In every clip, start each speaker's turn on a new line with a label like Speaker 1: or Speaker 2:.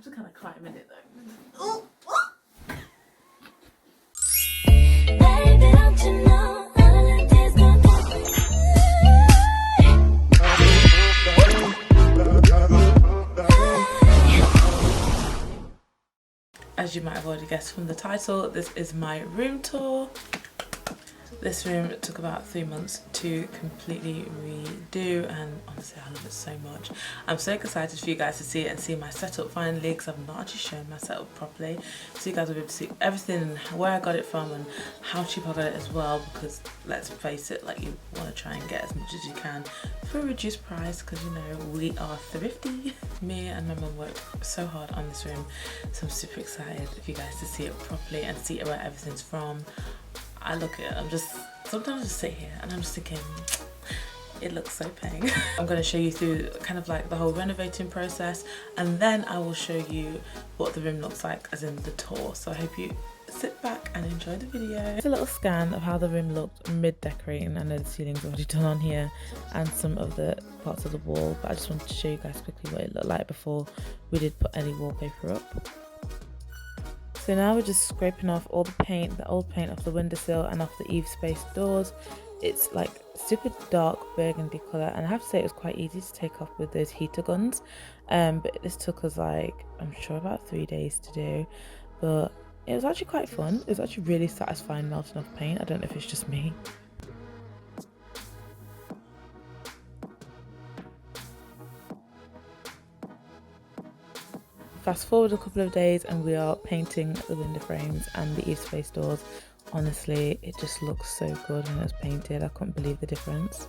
Speaker 1: have to kind of climb in it though. Ooh.
Speaker 2: Baby, don't you know all of this gon'
Speaker 1: As you might have already guessed from the title, this is my room tour. This room took about 3 months to completely redo, and honestly I love it so much. I'm so excited for you guys to see it and see my setup finally, because I've not actually shown my setup properly, so you guys will be able to see everything, where I got it from and how cheap I got it as well, because let's face it, like, you want to try and get as much as you can for a reduced price, because you know we are thrifty. Me and my mum worked so hard on this room, so I'm super excited for you guys to see it properly and see where everything's from. I look at it, sometimes I just sit here and I'm just thinking, it looks so paying. I'm going to show you through kind of like the whole renovating process, and then I will show you what the room looks like as in the tour. So I hope you sit back and enjoy the video. It's a little scan of how the room looked mid-decorating. I know the ceiling's already done on here and some of the parts of the wall, but I just wanted to show you guys quickly what it looked like before we did put any wallpaper up. So now we're just scraping off all the paint, the old paint off the windowsill and off the eave space doors. It's like super dark burgundy colour, and I have to say it was quite easy to take off with those heater guns. But this took us like, I'm sure about 3 days to do, but it was actually quite fun. It was actually really satisfying melting off paint. I don't know if it's just me. Fast forward a couple of days and we are painting the window frames and the eave space doors. Honestly, it just looks so good when it's painted. I couldn't believe the difference.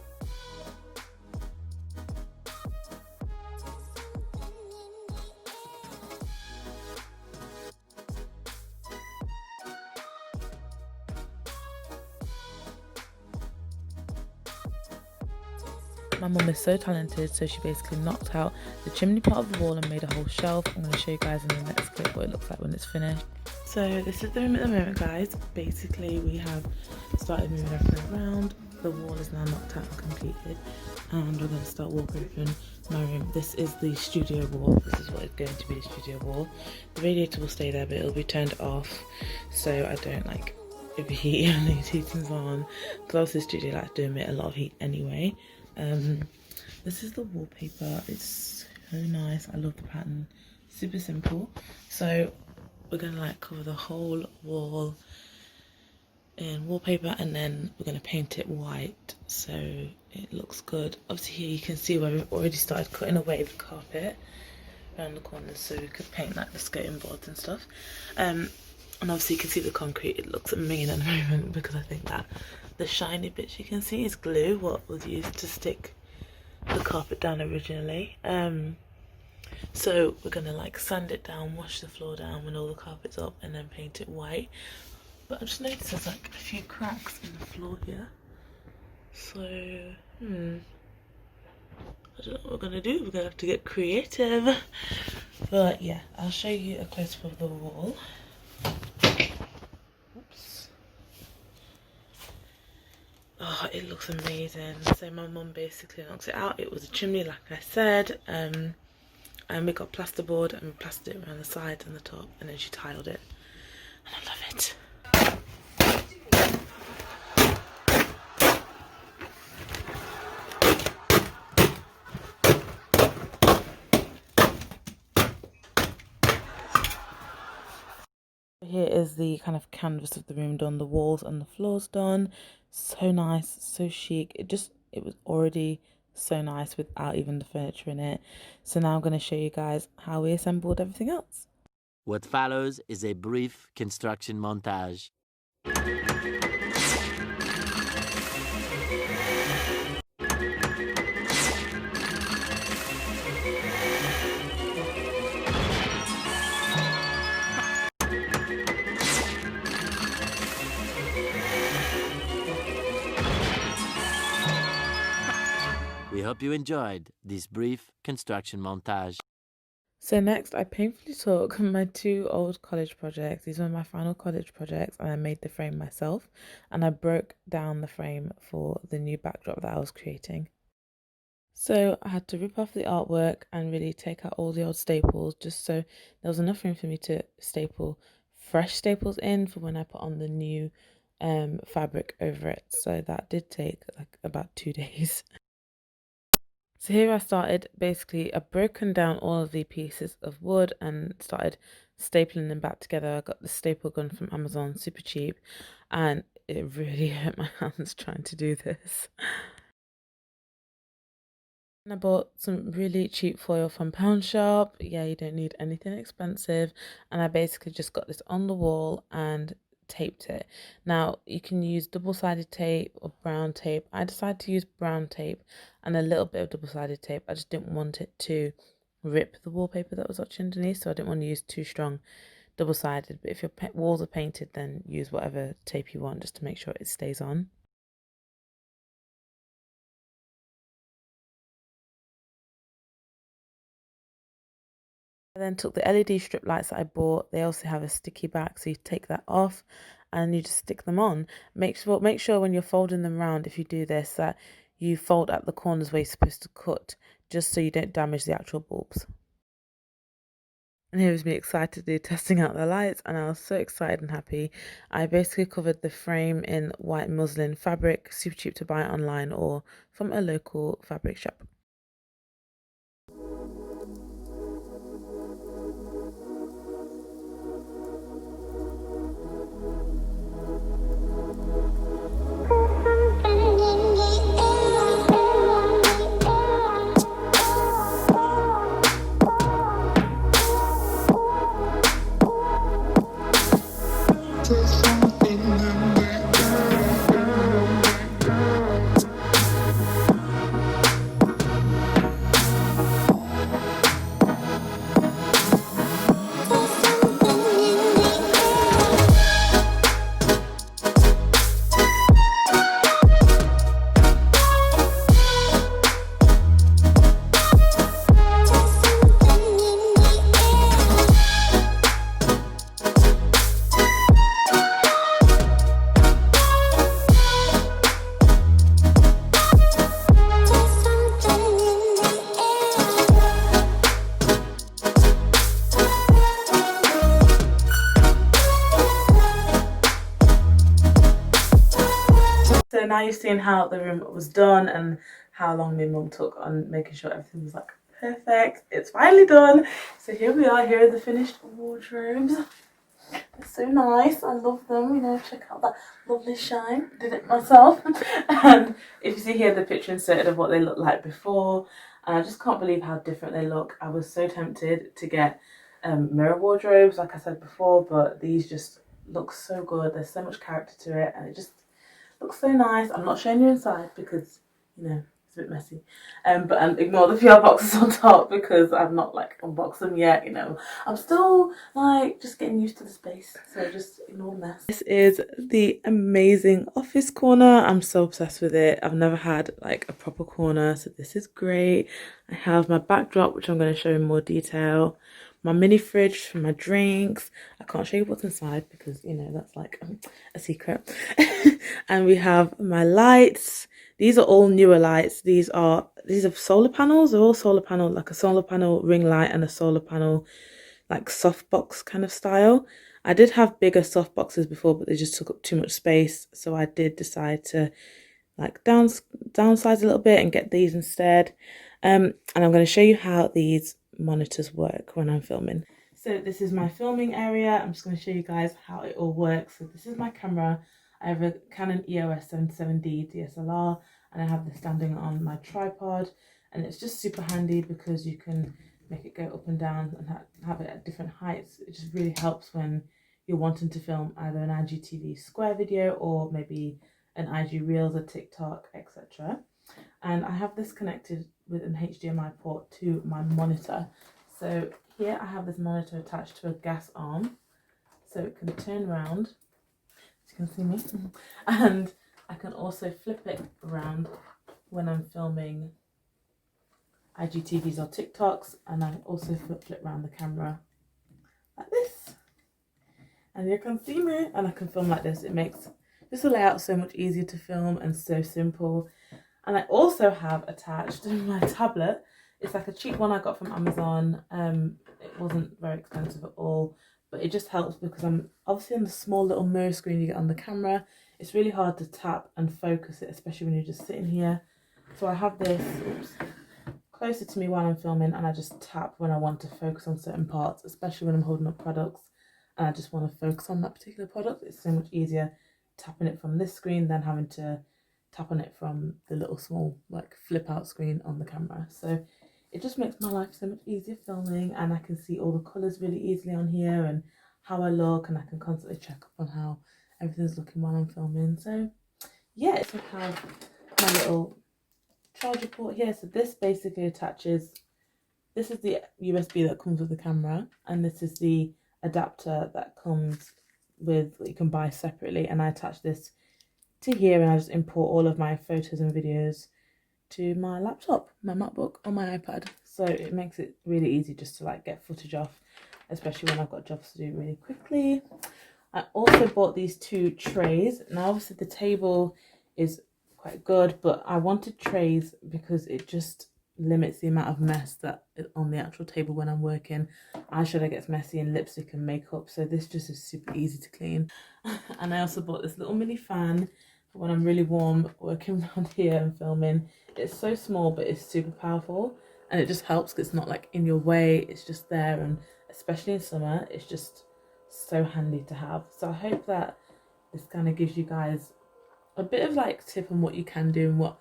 Speaker 1: My mum is so talented, so she basically knocked out the chimney part of the wall and made a whole shelf. I'm going to show you guys in the next clip what it looks like when it's finished. So this is the room at the moment, guys. Basically we have started moving everything around. The wall is now knocked out and completed, and we're going to start wallpapering my room. This is the studio wall. This is what is going to be the studio wall. The radiator will stay there, but it'll be turned off so I don't like overheat and leave heatings on, because obviously the studio likes to emit a lot of heat anyway. This is the wallpaper. It's so nice. I love the pattern. Super simple. So we're gonna like cover the whole wall in wallpaper, and then we're gonna paint it white so it looks good. Obviously here you can see where we've already started cutting away the carpet around the corners so we could paint like the skirting boards and stuff. And obviously you can see the concrete. It looks amazing at the moment, because I think that the shiny bits you can see is glue, what was used to stick the carpet down originally. So we're gonna like sand it down, wash the floor down when all the carpet's up, and then paint it white. But I just noticed there's like a few cracks in the floor here, so I don't know what we're gonna do. We're gonna have to get creative. But yeah, I'll show you a close-up of the wall. Oops. Oh, it looks amazing. So my mum basically knocks it out. It was a chimney, like I said, and we got plasterboard and we plastered it around the sides and the top, and then she tiled it, and I love it. Here is the kind of canvas of the room done, the walls and the floors done. So nice, so chic. It was already so nice without even the furniture in it. So now I'm going to show you guys how we assembled everything else.
Speaker 3: What follows is a brief construction montage. We hope you enjoyed this brief construction montage.
Speaker 1: So next, I painfully took my 2 old college projects. These were my final college projects, and I made the frame myself, and I broke down the frame for the new backdrop that I was creating. So I had to rip off the artwork and really take out all the old staples just so there was enough room for me to staple fresh staples in for when I put on the new fabric over it. So that did take like about 2 days. So here I started, basically I've broken down all of the pieces of wood and started stapling them back together. I got the staple gun from Amazon, super cheap, and it really hurt my hands trying to do this. And I bought some really cheap foil from Pound Shop. Yeah, you don't need anything expensive. And I basically just got this on the wall and taped it. Now, you can use double-sided tape or brown tape. I decided to use brown tape and a little bit of double-sided tape. I just didn't want it to rip the wallpaper that was actually underneath, so I didn't want to use too strong double-sided. But if your walls are painted, then use whatever tape you want just to make sure it stays on. I then took the LED strip lights that I bought. They also have a sticky back, so you take that off and you just stick them on. Make sure when you're folding them around, if you do this, that you fold at the corners where you're supposed to cut, just so you don't damage the actual bulbs. And here was me excitedly testing out the lights, and I was so excited and happy. I basically covered the frame in white muslin fabric, super cheap to buy online or from a local fabric shop. So now you've seen how the room was done and how long my mum took on making sure everything was like perfect. It's finally done. So here we are, here are the finished wardrobes. They're so nice, I love them, you know, check out that lovely shine. Did it myself. And if you see here the picture inserted of what they looked like before, and I just can't believe how different they look. I was so tempted to get mirror wardrobes, like I said before, but these just look so good. There's so much character to it, and it just looks so nice. I'm not showing you inside because, you know, it's a bit messy. But ignore the PR boxes on top because I've not like unboxed them yet, you know. I'm still like just getting used to the space, so just ignore the mess. This is the amazing office corner. I'm so obsessed with it. I've never had like a proper corner, so this is great. I have my backdrop, which I'm going to show in more detail. My mini fridge for my drinks. I can't show you what's inside because, you know, that's like a secret. And we have my lights. These are all Neewer lights. These are solar panels. They're all solar panel, like a solar panel ring light and a solar panel like softbox kind of style. I did have bigger softboxes before, but they just took up too much space. So I did decide to like downsize a little bit and get these instead. And I'm going to show you how these monitors work when I'm filming. So this is my filming area. I'm just going to show you guys how it all works. So this is my camera. I have a Canon EOS 77D DSLR, and I have this standing on my tripod, and it's just super handy because you can make it go up and down and have it at different heights. It just really helps when you're wanting to film either an IGTV square video or maybe an IG Reels, a TikTok, etc. And I have this connected with an HDMI port to my monitor. So here I have this monitor attached to a gas arm, so it can turn around, as you can see me, and I can also flip it around when I'm filming IGTVs or TikToks, and I also flip around the camera like this, and you can see me, and I can film like this. It makes just the layout so much easier to film and so simple. And I also have attached my tablet. It's like a cheap one I got from Amazon. It wasn't very expensive at all, but it just helps because I'm obviously on the small little mirror screen you get on the camera. It's really hard to tap and focus it, especially when you're just sitting here. So I have this closer to me while I'm filming, and I just tap when I want to focus on certain parts, especially when I'm holding up products and I just want to focus on that particular product. It's so much easier tapping it from this screen than having to tap on it from the little small like flip out screen on the camera. So it just makes my life so much easier filming, and I can see all the colours really easily on here and how I look, and I can constantly check up on how everything's looking while I'm filming. So yeah, so I have my little charger port here. So this basically attaches, this is the USB that comes with the camera, and this is the adapter that comes with, that you can buy separately, and I attach this to here and I just import all of my photos and videos to my laptop, my MacBook or my iPad. So it makes it really easy just to like get footage off, especially when I've got jobs to do really quickly. I also bought these 2 trays. Now obviously the table is quite good, but I wanted trays because it just limits the amount of mess that is on the actual table when I'm working. Eyeshadow gets messy and lipstick and makeup, so this just is super easy to clean. And I also bought this little mini fan for when I'm really warm working around here and filming. It's so small but it's super powerful, and it just helps because it's not like in your way, it's just there, and especially in summer it's just so handy to have. So I hope that this kind of gives you guys a bit of like tip on what you can do and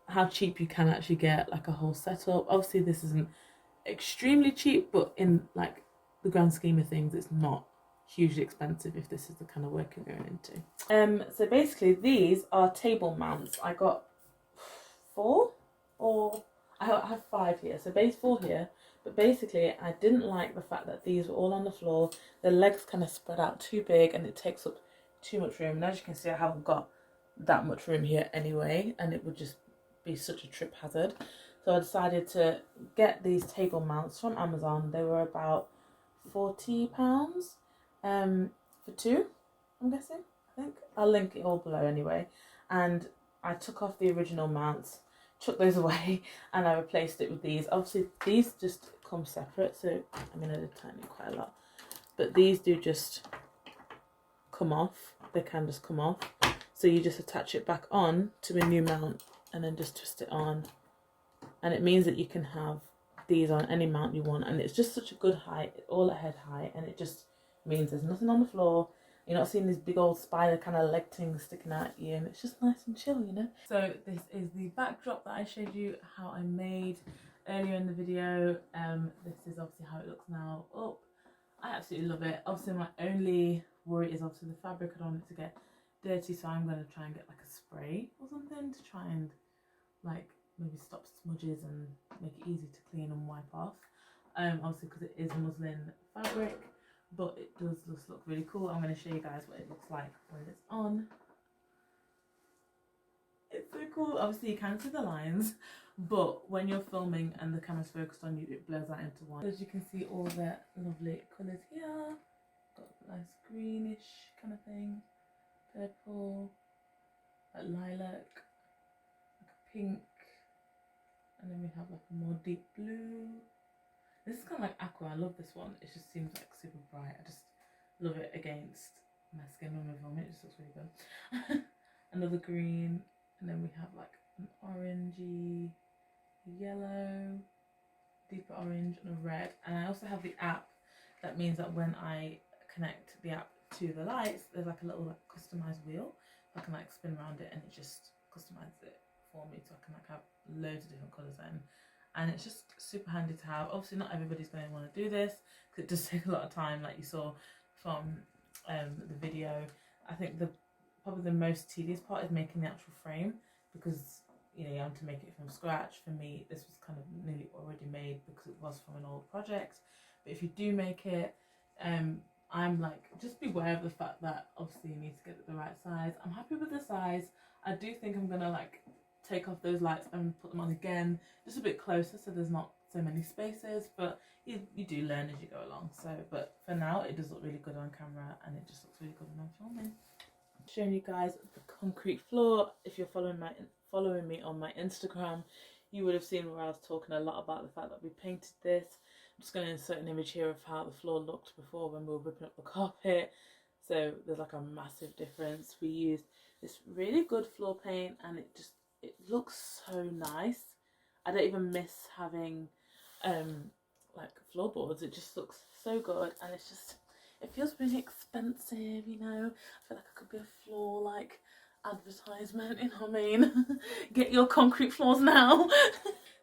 Speaker 1: how cheap you can actually get like a whole setup. Obviously this isn't extremely cheap, but in like the grand scheme of things it's not hugely expensive if this is the kind of work you're going into. So basically these are table mounts. I got 4, or I have 5 here, so base 4 here. But basically I didn't like the fact that these were all on the floor. The legs kind of spread out too big and it takes up too much room, and as you can see I haven't got that much room here anyway, and it would just be such a trip hazard. So I decided to get these table mounts from Amazon. They were about £40 for 2, I'm guessing. I think I'll link it all below anyway. And I took off the original mounts, took those away, and I replaced it with these. Obviously these just come separate, so I'm going to tighten it quite a lot, but these do just come off. They can just come off, so you just attach it back on to a new mount and then just twist it on, and it means that you can have these on any mount you want, and it's just such a good height, all at head height, and it just means there's nothing on the floor. You're not seeing these big old spider kind of leg things sticking out at you, and it's just nice and chill, you know. So this is the backdrop that I showed you how I made earlier in the video. This is obviously how it looks now up. I absolutely love it. Obviously my only worry is obviously the fabric. I don't want it to get dirty, so I'm going to try and get like a spray or something to try and like maybe stop smudges and make it easy to clean and wipe off. Obviously because it is muslin fabric, but it does just look really cool. I'm going to show you guys what it looks like when it's on. It's so cool. Obviously you can see the lines, but when you're filming and the camera's focused on you, it blurs that into one. As you can see, all the lovely colours here. Got a nice greenish kind of thing, purple, like lilac, like a pink, and then we have like a more deep blue. This is kind of like aqua. I love this one. It just seems like super bright. I just love it against my skin when we're filming. It just looks really good. Another green, and then we have like an orangey, yellow, deeper orange, and a red. And I also have the app. That means that when I connect the app to the lights, there's like a little like customized wheel. I can like spin around it and it just customizes it for me, so I can like have loads of different colours in. And it's just super handy to have. Obviously not everybody's going to want to do this because it does take a lot of time, like you saw from the video. I think probably the most tedious part is making the actual frame, because you know you have to make it from scratch. For me, this was kind of nearly already made because it was from an old project. But if you do make it, I'm like, just beware of the fact that obviously you need to get it the right size. I'm happy with the size. I do think I'm gonna like take off those lights and put them on again, just a bit closer so there's not so many spaces, but you do learn as you go along. So, but for now it does look really good on camera, and it just looks really good when I'm filming. Showing you guys the concrete floor. If you're following me on my Instagram, you would have seen where I was talking a lot about the fact that we painted this. I'm just going to insert an image here of how the floor looked before when we were ripping up the carpet. So there's like a massive difference. We used this really good floor paint and it looks so nice. I don't even miss having like floorboards. It just looks so good, and it feels really expensive, you know. I feel like it could be a floor like advertisement, you know what I mean? Get your concrete floors now.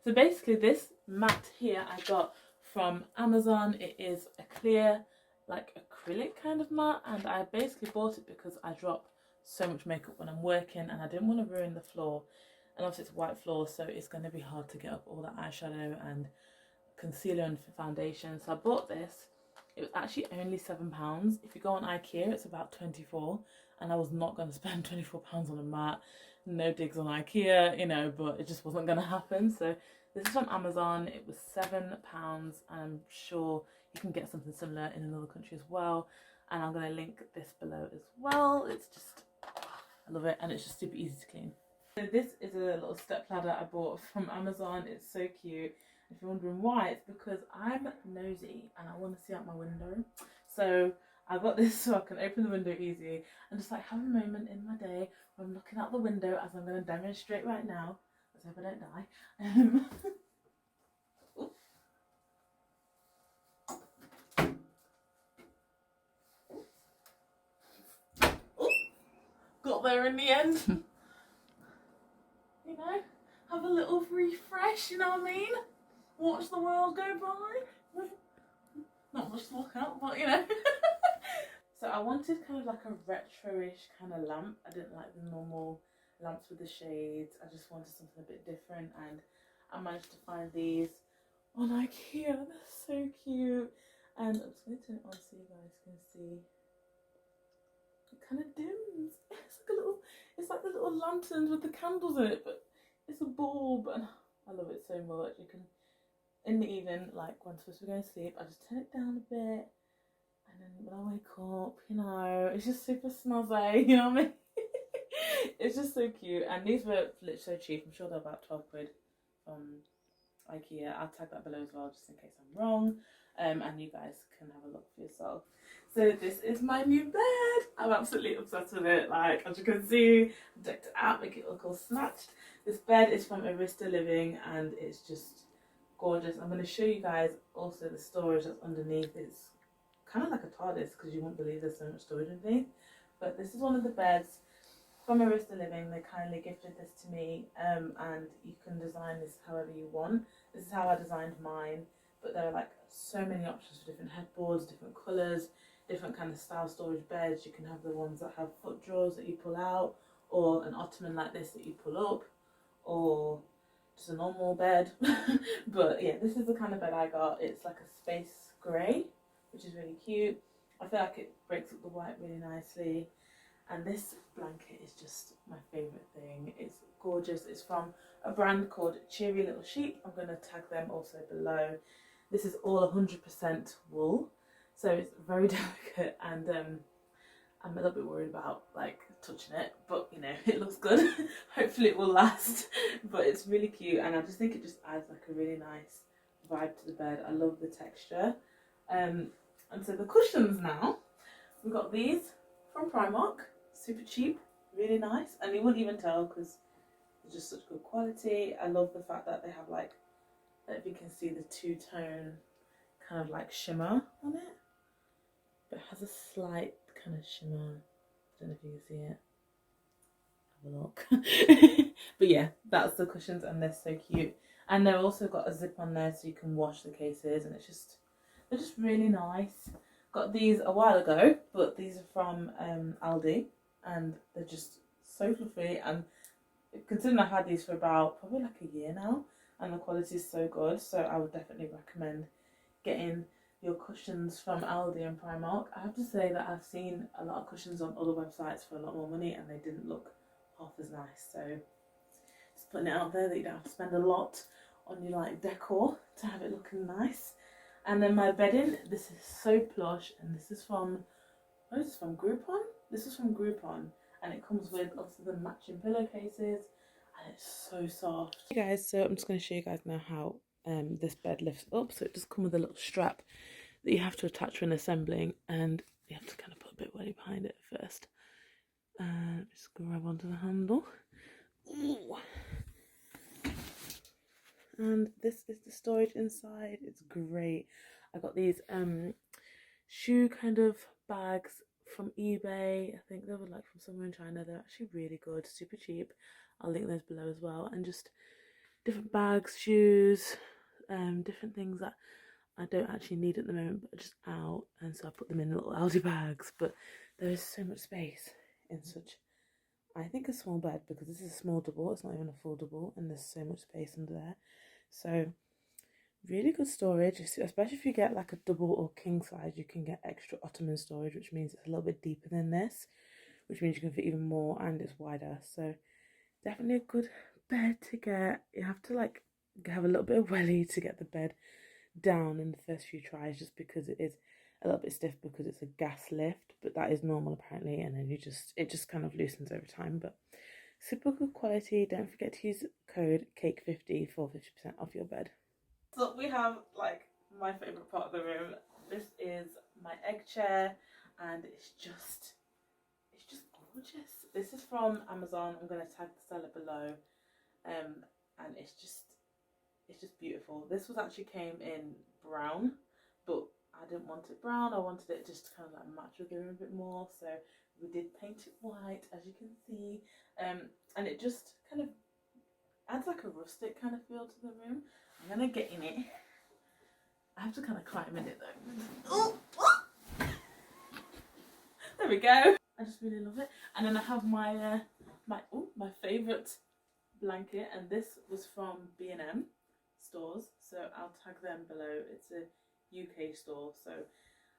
Speaker 1: So basically this mat here I got from Amazon. It is a clear like acrylic kind of mat, and I basically bought it because I drop so much makeup when I'm working and I didn't want to ruin the floor. And obviously it's a white floor, so it's going to be hard to get up all that eyeshadow and concealer and foundation. So I bought this. It was actually only £7. If you go on Ikea, it's about 24, and I was not going to spend £24 on a mat. No digs on Ikea, you know, but it just wasn't going to happen. So this is from Amazon. It was £7, and I'm sure you can get something similar in another country as well. And I'm going to link this below as well. It's just, I love it, and it's just super easy to clean. So this is a little step ladder I bought from Amazon. It's so cute. If you're wondering why, it's because I'm nosy and I want to see out my window. So I got this so I can open the window easy and just like have a moment in my day where I'm looking out the window, as I'm going to demonstrate right now. Let's hope I don't die. Got there in the end. You know, have a little refresh, you know what I mean? Watch the world go by. Not much to look at, but you know. So I wanted kind of like a retro-ish kind of lamp. I didn't like the normal lamps with the shades. I just wanted something a bit different, and I managed to find these on Ikea. They're so cute. And I'm just going to turn it on so you guys can see. It kind of dims. It's like the little lanterns with the candles in it, but it's a bulb, and I love it so much. You can, in the evening, like when I'm supposed to be going to sleep, I just turn it down a bit, and then when I wake up, you know, it's just super snazzy, you know what I mean? It's just so cute, and these were literally so cheap. I'm sure they're about 12 quid from Ikea. I'll tag that below as well, just in case I'm wrong, and you guys can have a look for yourself. So this is my new bed. I'm absolutely obsessed with it. Like, as you can see, I decked it out, make it look all snatched. This bed is from Arista Living, and it's just gorgeous. I'm going to show you guys also the storage that's underneath. It's kind of like a TARDIS because you won't believe there's so much storage underneath. But this is one of the beds from Arista Living. They kindly gifted this to me, and you can design this however you want. This is how I designed mine, but there are like so many options for different headboards, different colours, different kind of style storage beds. You can have the ones that have foot drawers that you pull out, or an ottoman like this that you pull up, or just a normal bed. But yeah, this is the kind of bed I got. It's like a space grey, which is really cute. I feel like it breaks up the white really nicely. And this blanket is just my favourite thing. It's gorgeous. It's from a brand called Cheery Little Sheep. I'm going to tag them also below. This is all 100% wool, so it's very delicate, and I'm a little bit worried about like touching it, but you know, it looks good. Hopefully it will last. But it's really cute, and I just think it just adds like a really nice vibe to the bed. I love the texture. And so the cushions now, we've got these from Primark, super cheap, really nice, and you wouldn't even tell because they're just such good quality. I love the fact that they have like, if you can see, the two-tone kind of like shimmer on it, but it has a slight kind of shimmer. I don't know if you can see it. Have a look. But yeah, that's the cushions, and they're so cute. And they've also got a zip on there so you can wash the cases, and they're just really nice. Got these a while ago, but these are from Aldi, and they're just so fluffy. And considering I've had these for about probably like a year now, and the quality is so good, so I would definitely recommend getting your cushions from Aldi and Primark. I have to say that I've seen a lot of cushions on other websites for a lot more money, and they didn't look half as nice. So just putting it out there that you don't have to spend a lot on your like decor to have it looking nice. And then my bedding, this is so plush, and this is from, what is this from, Groupon? This is from Groupon, and it comes with also the matching pillowcases, and it's so soft. Okay guys, so I'm just going to show you guys now how this bed lifts up. So it does come with a little strap that you have to attach when assembling, and you have to kind of put a bit of weight behind it first. Just grab onto the handle. Ooh. And this is the storage inside. It's great. I got these shoe kind of bags from eBay. I think they were like from somewhere in China. They're actually really good, super cheap. I'll link those below as well. And just different bags, shoes, different things that I don't actually need at the moment, but just out. And so I put them in little Aldi bags. But there is so much space in such, I think, a small bed, because this is a small double. It's not even a full double, and there's so much space under there. So really good storage, especially if you get like a double or king size. You can get extra ottoman storage, which means it's a little bit deeper than this, which means you can fit even more, and it's wider. So definitely a good bed to get. You have to like have a little bit of welly to get the bed down in the first few tries, just because it is a little bit stiff because it's a gas lift, but that is normal apparently, and then it just kind of loosens over time. But super good quality. Don't forget to use code CAKE50 for 50% off your bed. So we have like my favourite part of the room. This is my egg chair, and it's just gorgeous. This is from Amazon. I'm going to tag the seller below, and it's just beautiful. This was actually came in brown, but I didn't want it brown. I wanted it just to kind of like match with the room a bit more, so we did paint it white, as you can see, and it just kind of adds like a rustic kind of feel to the room. I'm gonna get in it. I have to kind of climb in it though. Oh, there we go. I just really love it. And then I have my my favourite blanket, and this was from B&M stores, so I'll tag them below. It's a UK store, so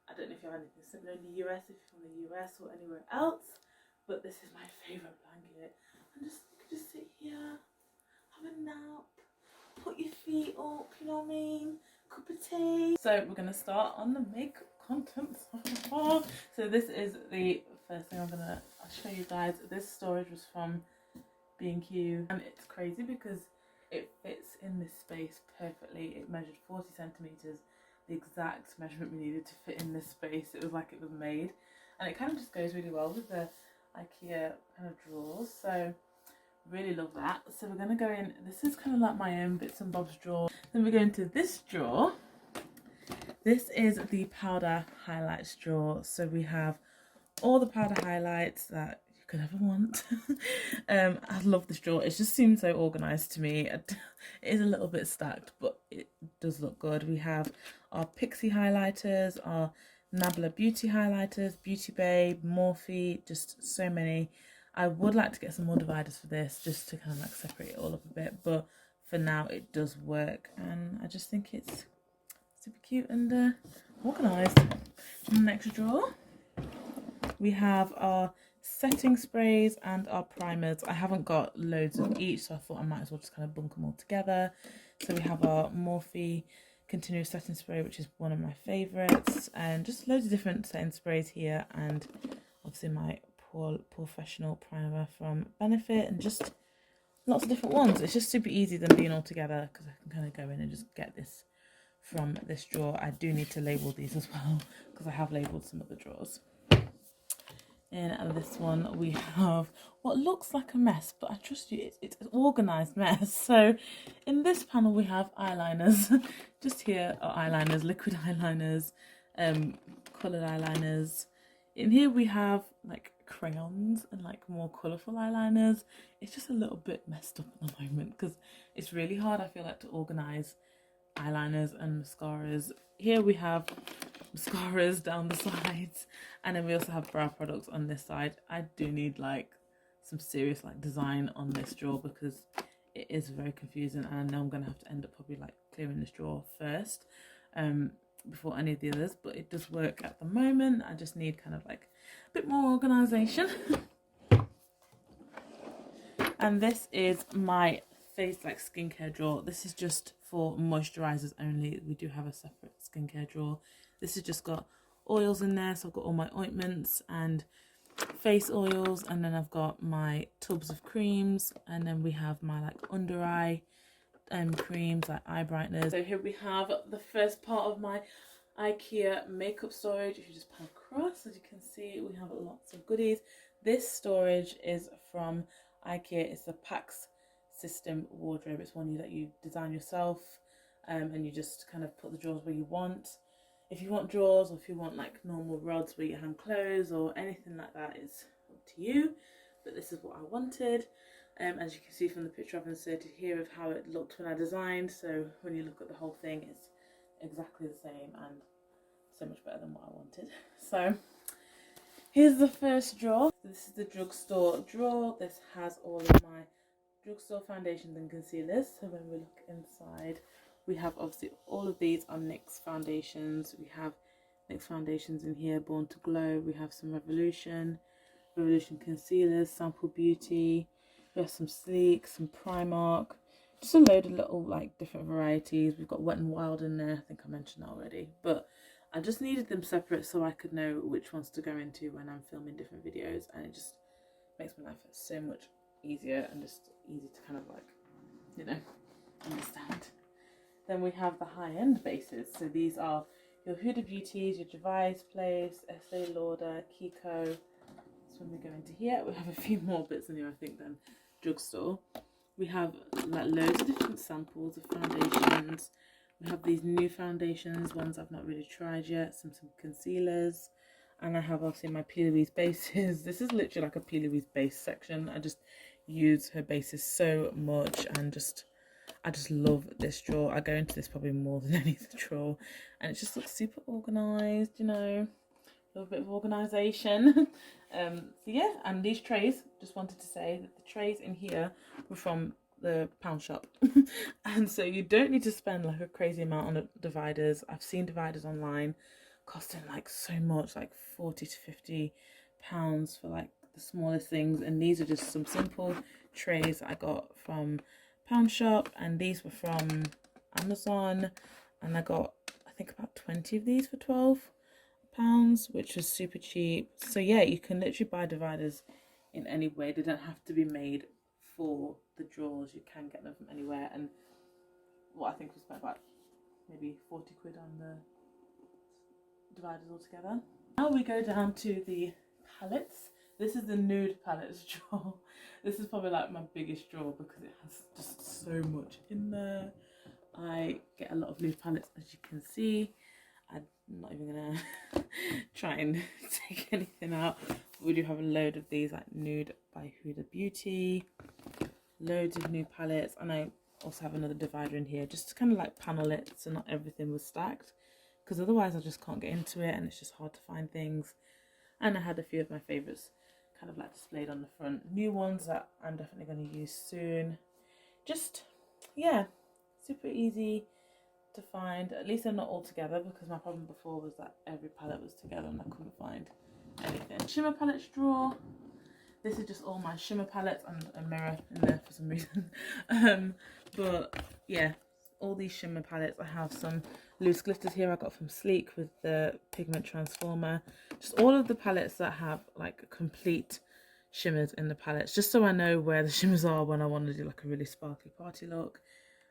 Speaker 1: I don't know if you have anything similar in the US, if you're from the US or anywhere else, but this is my favourite blanket. And you can just sit here, have a nap, put your feet up, you know what I mean, cup of tea. So we're going to start on the makeup content. So this is the first thing I'll show you guys. This storage was from B&Q, and it's crazy because it fits in this space perfectly. It measured 40 centimeters, the exact measurement we needed to fit in this space. It was like it was made, and it kind of just goes really well with the Ikea kind of drawers, so really love that. So we're going to go in, this is kind of like my own bits and bobs drawer. Then we go into this drawer. This is the powder highlights drawer, so we have all the powder highlights that you could ever want. I love this drawer. It just seems so organized to me. It is a little bit stacked, but it does look good. We have our Pixie highlighters, our Nabla Beauty highlighters, Beauty Babe, Morphe, just so many. I would like to get some more dividers for this, just to kind of like separate it all up a bit, but for now it does work, and I just think it's super cute and organised. In the next drawer we have our setting sprays and our primers. I haven't got loads of each, so I thought I might as well just kind of bunk them all together. So we have our Morphe continuous setting spray, which is one of my favourites, and just loads of different setting sprays here, and obviously my professional primer from Benefit, and just lots of different ones. It's just super easy them being all together, because I can kind of go in and just get this from this drawer. I do need to label these as well, because I have labelled some of the drawers. In this one we have what looks like a mess, but I trust you, it's an organised mess. So in this panel we have eyeliners. Just here are eyeliners, liquid eyeliners, coloured eyeliners. In here we have like crayons and like more colourful eyeliners. It's just a little bit messed up at the moment, because it's really hard, I feel like, to organise eyeliners and mascaras. Here we have mascaras down the sides, and then we also have brow products on this side. I do need like some serious like design on this drawer, because it is very confusing, and I know I'm gonna have to end up probably like clearing this drawer first before any of the others, but it does work at the moment. I just need kind of like a bit more organisation. And this is my face like skincare drawer. This is just for moisturizers only. We do have a separate skincare drawer. This has just got oils in there, so I've got all my ointments and face oils, and then I've got my tubs of creams, and then we have my like under eye creams, like eye brighteners. So here we have the first part of my Ikea makeup storage. If you just pan across, as you can see, we have lots of goodies. This storage is from Ikea. It's the PAX system wardrobe. It's one that you design yourself, and you just kind of put the drawers where you want. If you want drawers, or if you want like normal rods where you hang clothes or anything like that, it's up to you. But this is what I wanted. As you can see from the picture I've inserted here of how it looked when I designed. So when you look at the whole thing, it's exactly the same and so much better than what I wanted. So here's the first drawer. This is the drugstore drawer. This has all of my drugstore foundations and concealers. So when we look inside, we have obviously all of these are NYX foundations. We have NYX foundations in here, Born to Glow. We have some Revolution concealers, Sample Beauty. We have some Sleek, some Primark. Just a load of little like different varieties. We've got Wet n Wild in there. I think I mentioned that already. But I just needed them separate so I could know which ones to go into when I'm filming different videos. And it just makes my life so much easier and just easy to kind of like, you know, understand. Then we have the high-end bases. So these are your Huda Beauties, your Gervais Place, Estee Lauder, Kiko. So when we go into here, we have a few more bits in here, I think, than drugstore. We have like loads of different samples of foundations. We have these new foundations, ones I've not really tried yet, some concealers. And I have obviously my P. Louise bases. This is literally like a P. Louise base section. I just use her bases so much, and I just love this drawer. I go into this probably more than any other drawer, and it just looks super organized, you know, a little bit of organization. So yeah, and these trays, just wanted to say that the trays in here were from the pound shop. And so you don't need to spend like a crazy amount on dividers. I've seen dividers online costing like so much, like 40 to 50 pounds for like the smallest things, and these are just some simple trays I got from pound shop, and these were from Amazon, and I got I think about 20 of these for £12, which was super cheap. So yeah, you can literally buy dividers in any way. They don't have to be made for the drawers. You can get them from anywhere. And what I think we spent about maybe 40 quid on the dividers altogether. Now we go down to the palettes. This is the nude palettes drawer. This is probably like my biggest drawer because it has just so much in there. I get a lot of nude palettes, as you can see. I'm not even gonna try and take anything out. We do have a load of these, like Nude by Huda Beauty. Loads of nude palettes, and I also have another divider in here just to kind of like panel it so not everything was stacked, because otherwise I just can't get into it and it's just hard to find things. And I had a few of my favourites kind of like displayed on the front. New ones that I'm definitely going to use soon. Just, yeah, super easy to find. At least they're not all together, because my problem before was that every palette was together and I couldn't find anything. Shimmer palettes drawer. This is just all my shimmer palettes, and a mirror in there for some reason. But yeah, all these shimmer palettes. I have some loose glitters here I got from Sleek with the pigment transformer. Just all of the palettes that have like complete shimmers in the palettes, just so I know where the shimmers are when I want to do like a really sparkly party look.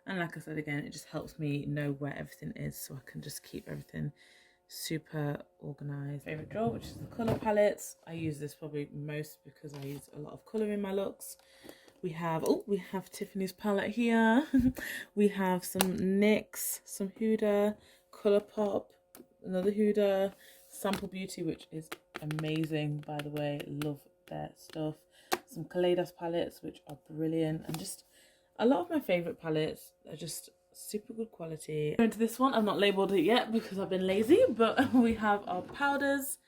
Speaker 1: And like I said again, it just helps me know where everything is, so I can just keep everything super organized. Favorite drawer, which is the color palettes. I use this probably most because I use a lot of color in my looks. We have Tiffany's palette here. We have some NYX, some Huda, Colourpop, another Huda, Sample Beauty, which is amazing, by the way. Love their stuff. Some Kaleidos palettes, which are brilliant, and just a lot of my favorite palettes are just super good quality. Going to this one, I've not labeled it yet because I've been lazy, but we have our powders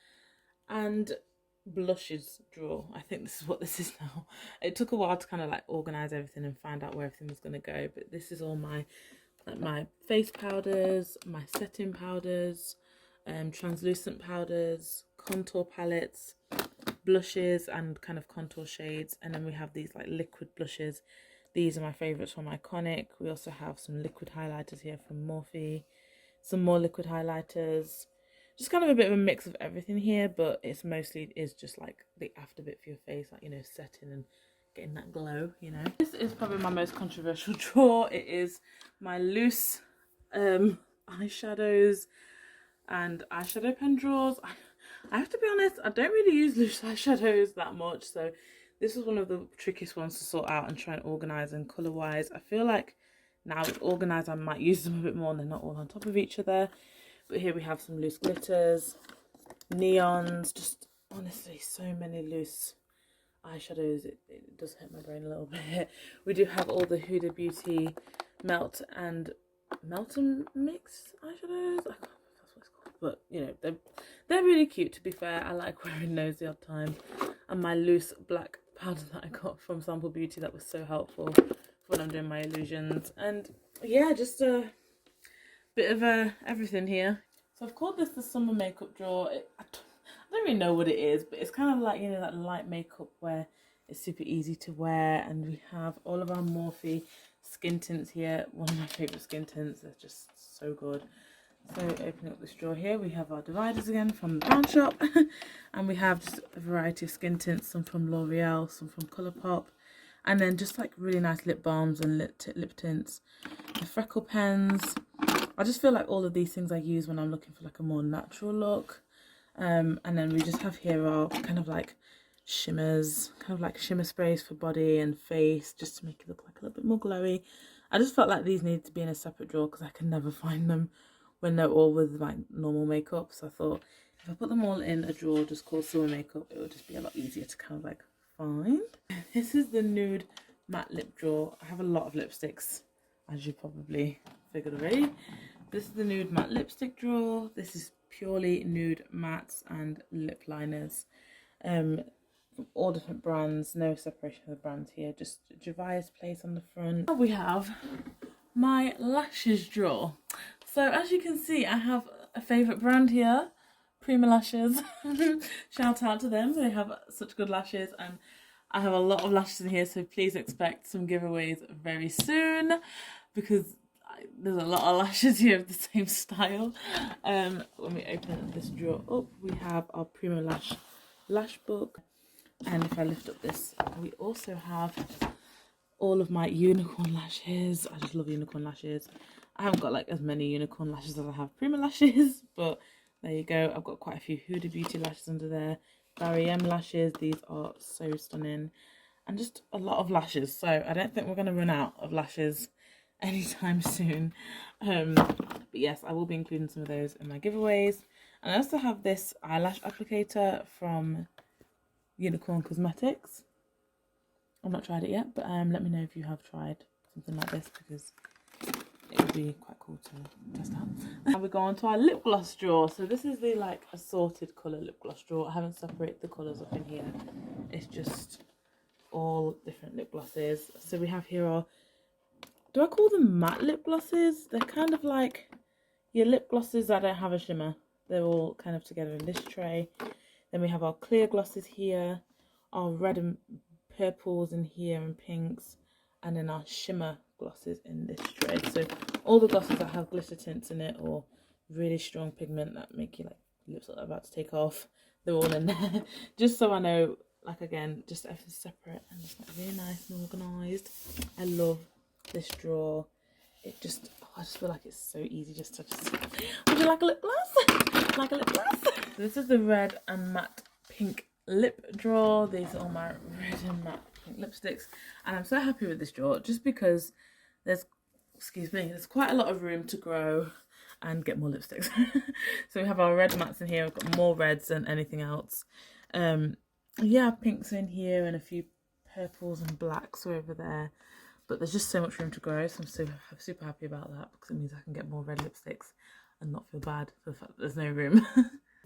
Speaker 1: and blushes drawer. I think this is what this is now. It took a while to kind of like organize everything and find out where everything was going to go, but this is all my my face powders, my setting powders, translucent powders, contour palettes, blushes and kind of contour shades. And then we have these like liquid blushes. These are my favorites from Iconic. We also have some liquid highlighters here from Morphe, some more liquid highlighters. just kind of a bit of a mix of everything here, but it's mostly is just like the after bit for your face, like, you know, setting and getting that glow, you know. This is probably my most controversial drawer. It is my loose eyeshadows and eyeshadow pen drawers. I have to be honest, I don't really use loose eyeshadows that much, so this was one of the trickiest ones to sort out and try and organise. And colour wise, I feel like now it's organised, I might use them a bit more and they're not all on top of each other. But here we have some loose glitters, neons, just honestly so many loose eyeshadows. It does hurt my brain a little bit. We do have all the Huda Beauty melt and mix eyeshadows. I can't remember if that's what it's called, but you know, they're really cute, to be fair. I like wearing those the odd time. And my loose black powder that I got from Sample Beauty, that was so helpful for when I'm doing my illusions. And yeah, just a bit of everything here. So I've called this the summer makeup drawer. I don't really know what it is, but it's kind of like, you know, that light makeup where it's super easy to wear. And we have all of our Morphe skin tints here. One of my favourite skin tints. They're just so good. So opening up this drawer here, we have our dividers again from the Pound Shop. And we have just a variety of skin tints, some from L'Oreal, some from Colourpop. And then just like really nice lip balms and lip tints. The freckle pens. I just feel like all of these things I use when I'm looking for like a more natural look. And then we just have here our kind of like shimmers, kind of like shimmer sprays for body and face, just to make it look like a little bit more glowy. I just felt like these needed to be in a separate drawer because I can never find them when they're all with my normal makeup. So I thought if I put them all in a drawer just called summer makeup, it would just be a lot easier to kind of like find. This is the nude matte lip drawer. I have a lot of lipsticks, as you probably figured already. This is the nude matte lipstick drawer. This is purely nude mattes and lip liners. From all different brands, no separation of the brands here, just Jewellery's place on the front. We have my lashes drawer. So as you can see, I have a favourite brand here, Prima Lashes. Shout out to them, they have such good lashes, and I have a lot of lashes in here, so please expect some giveaways very soon because there's a lot of lashes here of the same style. When we open this drawer up, we have our Prima lash book, and if I lift up this, we also have all of my unicorn lashes. I just love unicorn lashes. I haven't got like as many unicorn lashes as I have Prima lashes, but there you go. I've got quite a few Huda Beauty lashes under there. Barry M lashes, these are so stunning, and just a lot of lashes. So I don't think we're going to run out of lashes anytime soon. But yes, I will be including some of those in my giveaways. And I also have this eyelash applicator from Unicorn Cosmetics. I've not tried it yet, but let me know if you have tried something like this, because it would be quite cool to test out. Now we go on to our lip gloss drawer. So this is the like assorted colour lip gloss drawer. I haven't separated the colours up in here. It's just all different lip glosses. So we have here our, do I call them matte lip glosses? They're kind of like your lip glosses that don't have a shimmer. They're all kind of together in this tray. Then we have our clear glosses here, our red and purples in here and pinks, and then our shimmer glosses in this tray. So all the glosses that have glitter tints in it or really strong pigment that make you like lips are about to take off, they're all in there. Just so I know, like again, just everything's separate and just like really nice and organised. I love this drawer. It just, I just feel like it's so easy just to would you like a lip gloss? Like a lip gloss? So this is the red and matte pink lip drawer. These are all my red and matte pink lipsticks, and I'm so happy with this drawer just because there's, excuse me, there's quite a lot of room to grow and get more lipsticks. So we have our red mattes in here. We've got more reds than anything else. Yeah, pinks in here and a few purples and blacks are over there. But there's just so much room to grow, so I'm super happy about that, because it means I can get more red lipsticks and not feel bad for the fact that there's no room.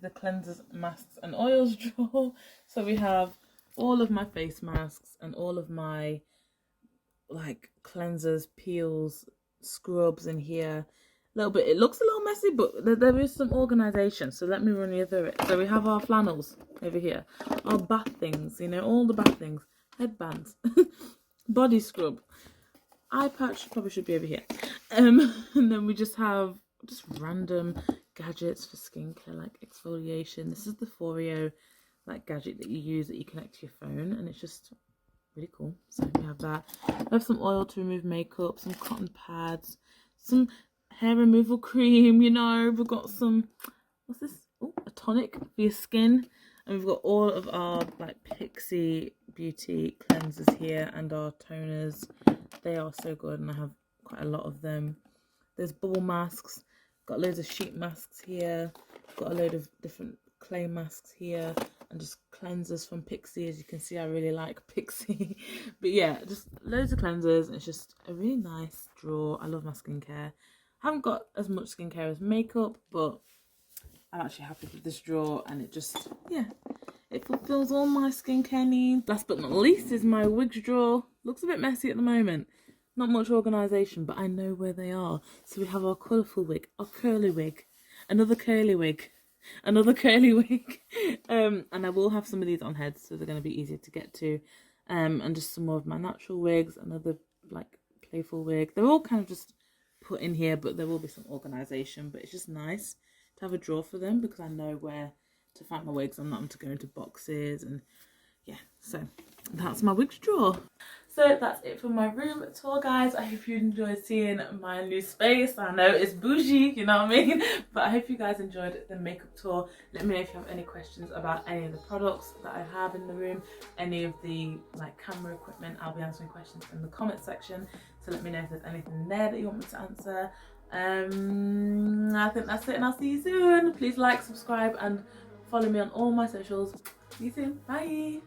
Speaker 1: The cleansers, masks and oils drawer. So we have all of my face masks and all of my like cleansers, peels, scrubs in here. A little bit, it looks a little messy, but there is some organisation, so let me run you through it. So we have our flannels over here, our bath things, you know, all the bath things, headbands, body scrub, eye patch probably should be over here, and then we just have just random gadgets for skincare, like exfoliation. This is the Foreo like gadget that you use that you connect to your phone, and it's just really cool. So we have that. We have some oil to remove makeup, some cotton pads, some hair removal cream, you know. We've got some, what's this? Oh, a tonic for your skin. And we've got all of our like Pixie Beauty cleansers here and our toners. They are so good, and I have quite a lot of them. There's bubble masks. Got loads of sheet masks here. Got a load of different clay masks here. And just cleansers from Pixie. As you can see, I really like Pixie. But yeah, just loads of cleansers. It's just a really nice drawer. I love my skincare. I haven't got as much skincare as makeup, but I'm actually happy with this drawer, and it just, yeah, it fulfills all my skincare needs. Last but not least is my wigs drawer. Looks a bit messy at the moment. Not much organisation, but I know where they are. So we have our colourful wig, our curly wig, another curly wig, another curly wig. And I will have some of these on heads, so they're going to be easier to get to. And just some more of my natural wigs, another like playful wig. They're all kind of just put in here, but there will be some organisation. But it's just nice to have a drawer for them, because I know where to find my wigs. I'm not having to go into boxes, and yeah, so that's my wigs drawer. So that's it for my room tour, guys. I hope you enjoyed seeing my new space. I know it's bougie, you know what I mean? But I hope you guys enjoyed the makeup tour. Let me know if you have any questions about any of the products that I have in the room, any of the like camera equipment. I'll be answering questions in the comment section. So let me know if there's anything there that you want me to answer. I think that's it, and I'll see you soon. Please like, subscribe, and follow me on all my socials. See you soon. Bye.